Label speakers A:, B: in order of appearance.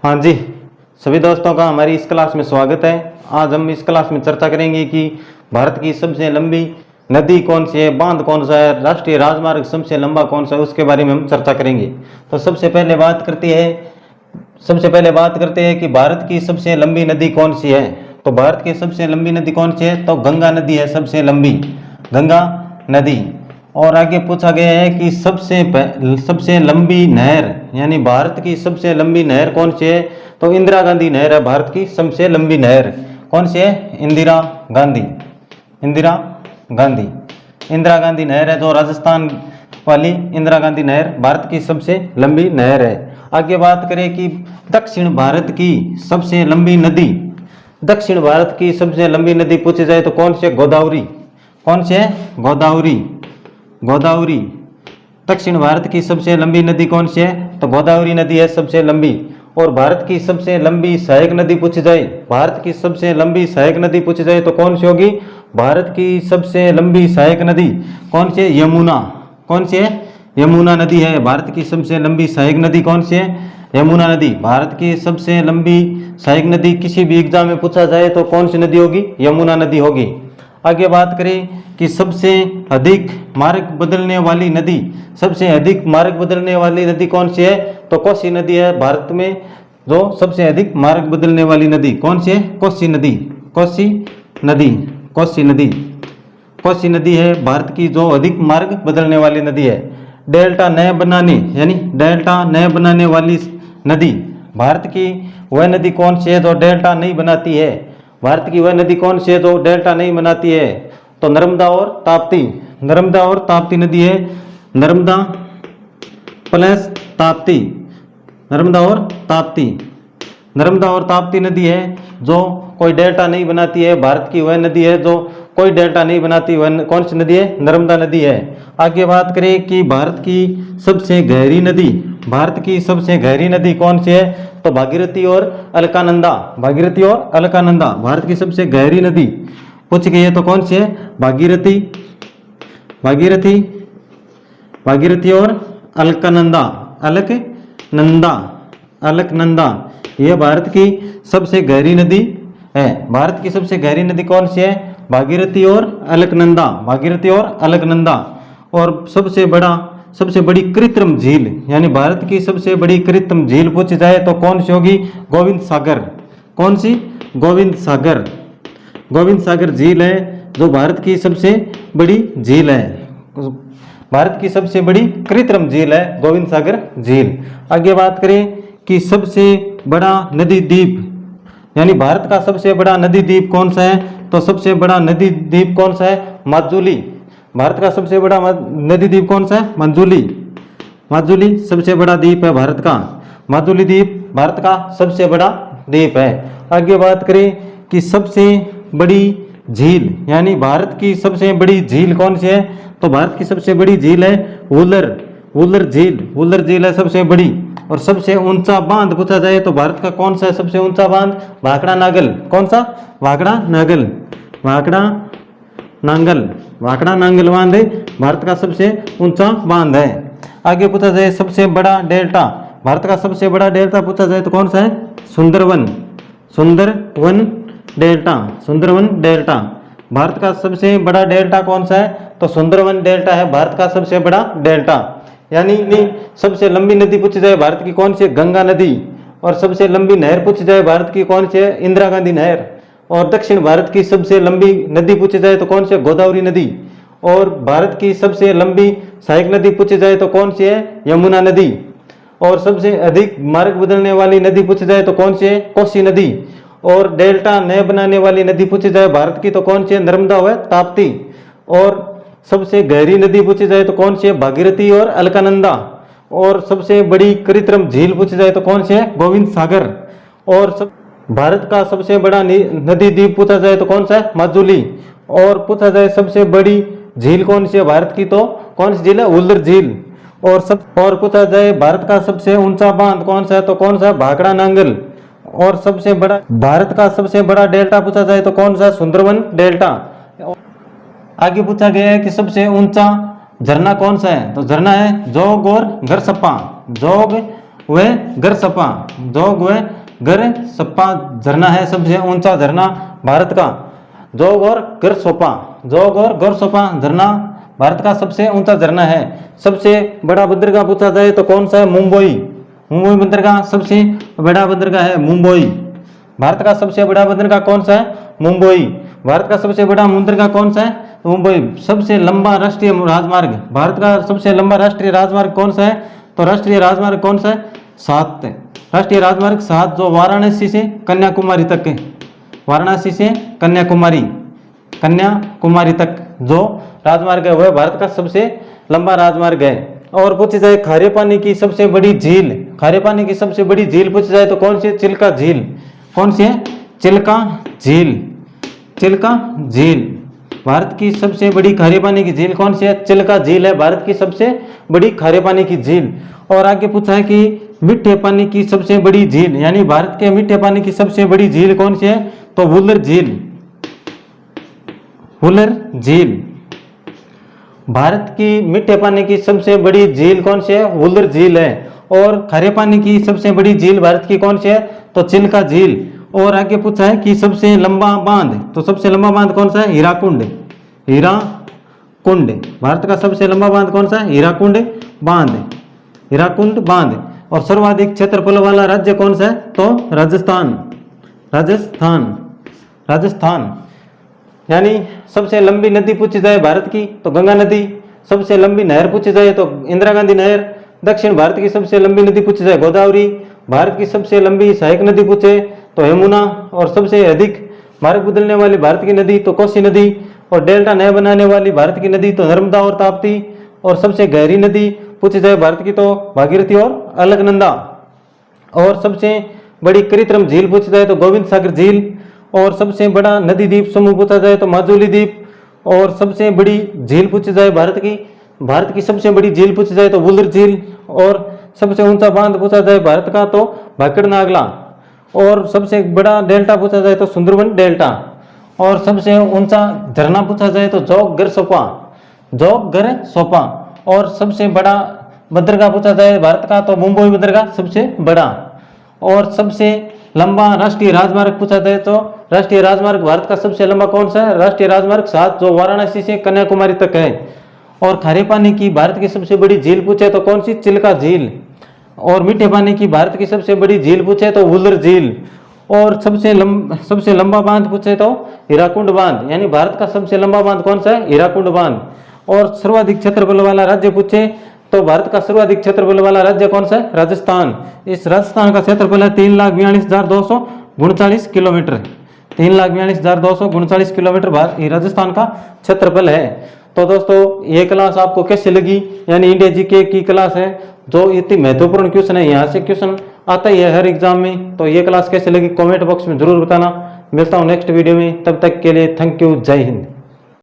A: हाँ जी, सभी दोस्तों का हमारी इस क्लास में स्वागत है। आज हम इस क्लास में चर्चा करेंगे कि भारत की सबसे लंबी नदी कौन सी है, बांध कौन सा है, राष्ट्रीय राजमार्ग सबसे लंबा कौन सा है, उसके बारे में हम चर्चा करेंगे। तो सबसे पहले बात करते हैं कि भारत की सबसे लंबी नदी कौन सी है। तो भारत की सबसे लंबी नदी कौन सी है, तो गंगा नदी है सबसे लंबी, गंगा नदी। और आगे पूछा गया है कि सबसे लंबी नहर, यानी भारत की सबसे लंबी नहर कौन सी है, तो इंदिरा गांधी नहर है भारत की सबसे लंबी नहर। कौन सी है? इंदिरा गांधी नहर है, जो राजस्थान वाली इंदिरा गांधी नहर भारत की सबसे लंबी नहर है। आगे बात करें कि दक्षिण भारत की सबसे लंबी नदी पूछी जाए तो कौन सी है? गोदावरी। कौन सी है? गोदावरी। दक्षिण भारत की सबसे लंबी नदी कौन सी है? तो गोदावरी नदी है सबसे लंबी। और भारत की सबसे लंबी सहायक नदी पूछी जाए तो कौन सी होगी? भारत की सबसे लंबी सहायक नदी कौन सी है? यमुना। कौन सी है? यमुना नदी है भारत की सबसे लंबी सहायक नदी। कौन सी है? यमुना नदी। भारत की सबसे लंबी सहायक नदी किसी भी एग्जाम में पूछा जाए तो कौन सी नदी होगी? यमुना नदी होगी। आगे बात करें कि सबसे अधिक मार्ग बदलने वाली नदी कौन सी है? तो कोसी नदी है भारत में जो सबसे अधिक मार्ग बदलने वाली नदी। कौन सी है? कोसी नदी है भारत की जो अधिक मार्ग बदलने वाली नदी है। डेल्टा नए बनाने वाली नदी भारत की वह नदी कौन सी है जो डेल्टा नहीं बनाती है? तो नर्मदा और ताप्ती नदी है। नर्मदा और ताप्ती नदी है जो कोई डेल्टा नहीं बनाती है। भारत की वह नदी है जो कोई डेल्टा नहीं बनाती, वह कौन सी नदी है? नर्मदा नदी है। आगे बात करें कि भारत की सबसे गहरी नदी कौन सी है? तो भागीरथी और अलकानंदा। भारत की सबसे गहरी नदी पूछ गई है तो कौन सी है? भागीरथी और अलकनंदा। यह भारत की सबसे गहरी नदी है। भारत की सबसे गहरी नदी कौन सी है? भागीरथी और अलकनंदा। और सबसे बड़ी कृत्रिम झील, यानी भारत की सबसे बड़ी कृत्रिम झील पूछी जाए तो कौन सी होगी? गोविंद सागर। कौन सी? गोविंद सागर झील है जो भारत की सबसे बड़ी झील है। भारत की सबसे बड़ी कृत्रिम झील है गोविंद सागर झील। आगे बात करें कि सबसे बड़ा नदी द्वीप, यानी भारत का सबसे बड़ा नदी द्वीप कौन सा है? तो सबसे बड़ा नदी द्वीप कौन सा है? माजुली। भारत का सबसे बड़ा नदी द्वीप कौन सा है? माजुली सबसे बड़ा द्वीप है भारत का। माजुली द्वीप भारत का सबसे बड़ा द्वीप है। आगे बात करें कि सबसे बड़ी झील, यानी भारत की सबसे बड़ी झील कौन सी है? तो भारत की सबसे बड़ी झील है वुलर झील है सबसे बड़ी। और सबसे ऊंचा बांध पूछा जाए तो भारत का कौन सा है सबसे ऊंचा बांध? भाखड़ा नागल। कौन सा? भाखड़ा नांगल बांध भारत का सबसे ऊंचा बांध है। आगे पूछा जाए सबसे बड़ा डेल्टा, भारत का सबसे बड़ा डेल्टा पूछा जाए तो कौन सा है? सुंदरवन डेल्टा। भारत का सबसे बड़ा डेल्टा कौन सा है? तो सुंदरवन डेल्टा है भारत का सबसे बड़ा डेल्टा। यानी सबसे लंबी नदी पूछी जाए भारत की कौन सी? गंगा नदी। और सबसे लंबी नहर पूछी जाए भारत की कौन सी है? इंदिरा गांधी नहर। और दक्षिण भारत की सबसे लंबी नदी पूछी जाए तो कौन सी है? गोदावरी नदी। और भारत की सबसे लंबी सहायक नदी पूछी जाए तो कौन सी है? यमुना नदी। और सबसे अधिक मार्ग बदलने वाली नदी पूछी जाए तो कौन सी है? कोसी नदी। और डेल्टा नए बनाने वाली नदी पूछी जाए भारत की तो कौन सी है? नर्मदा व ताप्ती। और सबसे गहरी नदी पूछी जाए तो कौन सी है? भागीरथी और अलकानंदा। और सबसे बड़ी कृत्रिम झील पूछी जाए तो कौन सी है? गोविंद सागर। और भारत का सबसे बड़ा नदी द्वीप पूछा जाए तो कौन सा है? माजुली। और पूछा जाए सबसे बड़ी झील कौन सी है भारत की तो कौन सी झील है? वुलर झील। और पूछा जाए भारत का सबसे ऊंचा बांध कौन सा है तो कौन सा है? भाखड़ा नांगल। और भारत का सबसे बड़ा डेल्टा पूछा जाए तो कौन सा? सुंदरवन डेल्टा। आगे पूछा गया है कि सबसे ऊंचा झरना कौन सा है? तो झरना है जोग और घरसप्पा। जोग वह गरसप्पा, जोग वह गरसप्पा झरना है सबसे ऊंचा झरना भारत का। जोग और गरसोपा, जोग और गरसोपा झरना भारत का सबसे ऊंचा झरना है। सबसे बड़ा बंदरगाह पूछा जाए तो कौन सा है? मुंबई। मुंबई बंदरगाह सबसे बड़ा बंदरगाह है मुंबई। भारत का सबसे बड़ा बंदरगाह कौन सा है? मुंबई। भारत का सबसे बड़ा बंदरगाह कौन सा है? मुंबई। सबसे लंबा राष्ट्रीय राजमार्ग, भारत का सबसे लंबा राष्ट्रीय राजमार्ग कौन सा है? तो राष्ट्रीय राजमार्ग कौन सा है? 7, राष्ट्रीय राजमार्ग 7 जो वाराणसी से कन्याकुमारी तक है। वाराणसी से कन्याकुमारी, कन्याकुमारी तक जो राजमार्ग है वह भारत का सबसे लंबा राजमार्ग है। और पूछी जाए खारे पानी की सबसे बड़ी झील, खारे पानी की सबसे बड़ी झील पूछी जाए तो कौन सी है? चिल्का झील। कौन सी है? चिल्का झील। चिल्का झील भारत की सबसे बड़ी खारे पानी की झील कौन सी है? चिल्का झील है भारत की सबसे बड़ी खारे पानी की झील। और आगे पूछा है कि मीठे पानी की सबसे बड़ी झील, यानी भारत के मीठे पानी की सबसे बड़ी झील कौन सी है? तो वुलर झील। वुलर झील भारत की मीठे पानी की सबसे बड़ी झील कौन सी है? वुलर झील है। और खारे पानी की सबसे बड़ी झील भारत की कौन सी है? तो चिल्का झील। और आगे पूछा है कि सबसे लंबा बांध, तो सबसे लंबा बांध कौन सा है? हीराकुंड। हीराकुंड भारत का सबसे लंबा बांध कौन सा है? हीराकुंड बांध। हीराकुंड बांध। और सर्वाधिक क्षेत्रफल वाला राज्य कौन सा है? तो राजस्थान। राजस्थान। राजस्थान यानी सबसे लंबी नदी पूछी जाए भारत की तो गंगा नदी। सबसे लंबी नहर पूछी जाए तो इंदिरा गांधी नहर। दक्षिण भारत की सबसे लंबी नदी पूछी जाए गोदावरी। भारत की सबसे लंबी सहायक नदी पूछे तो यमुना। और सबसे अधिक मार्ग बदलने वाली भारत की नदी तो कोसी नदी। और डेल्टा नया बनाने वाली भारत की नदी तो नर्मदा और ताप्ती। और सबसे गहरी नदी पूछी जाए भारत की तो भागीरथी और अलकनंदा। और सबसे बड़ी कृत्रिम झील पूछी जाए तो गोविंद सागर झील। और सबसे बड़ा नदी द्वीप समूह पूछा जाए तो माजुली द्वीप। और सबसे बड़ी झील पूछी जाए भारत की सबसे बड़ी झील पूछी जाए तो वुलर झील। और सबसे ऊंचा बांध पूछा जाए भारत का तो भाकड़ नागला। और सबसे बड़ा डेल्टा पूछा जाए तो सुंदरबन डेल्टा। और सबसे ऊंचा झरना पूछा जाए तो जोग गरसोपा। जोग गरसोपा। और सबसे बड़ा बंदरगाह पूछा जाए भारत का तो मुंबई बंदरगाह सबसे बड़ा। और सबसे लंबा राष्ट्रीय राजमार्ग पूछा जाए तो राष्ट्रीय राजमार्ग भारत का सबसे लंबा कौन सा है? राष्ट्रीय राजमार्ग 7 जो वाराणसी से कन्याकुमारी तक है। और खारे पानी की भारत की सबसे बड़ी झील पूछे तो कौन सी? चिल्का झील। और मीठे पानी की भारत की सबसे बड़ी झील पूछे तो वुलर झील। और सबसे लंबा बांध पूछे तो हीराकुंड बांध, यानी भारत का सबसे लंबा बांध कौन सा है? हीराकुंड बांध। और सर्वाधिक क्षेत्रफल वाला राज्य पूछे तो भारत का सर्वाधिक क्षेत्रफल वाला राज्य कौन सा है? राजस्थान। इस राजस्थान का क्षेत्रफल है 3,42,239 किलोमीटर। 3,42,239 किलोमीटर राजस्थान का क्षेत्रफल है। तो दोस्तों ये क्लास आपको कैसे लगी? यानी इंडिया जीके की क्लास है जो इतनी महत्वपूर्ण क्वेश्चन है, यहाँ से क्वेश्चन आता ही है हर एग्जाम में। तो ये क्लास कैसे लगी कमेंट बॉक्स में जरूर बताना। मिलता हूँ नेक्स्ट वीडियो में, तब तक के लिए थैंक यू, जय हिंद।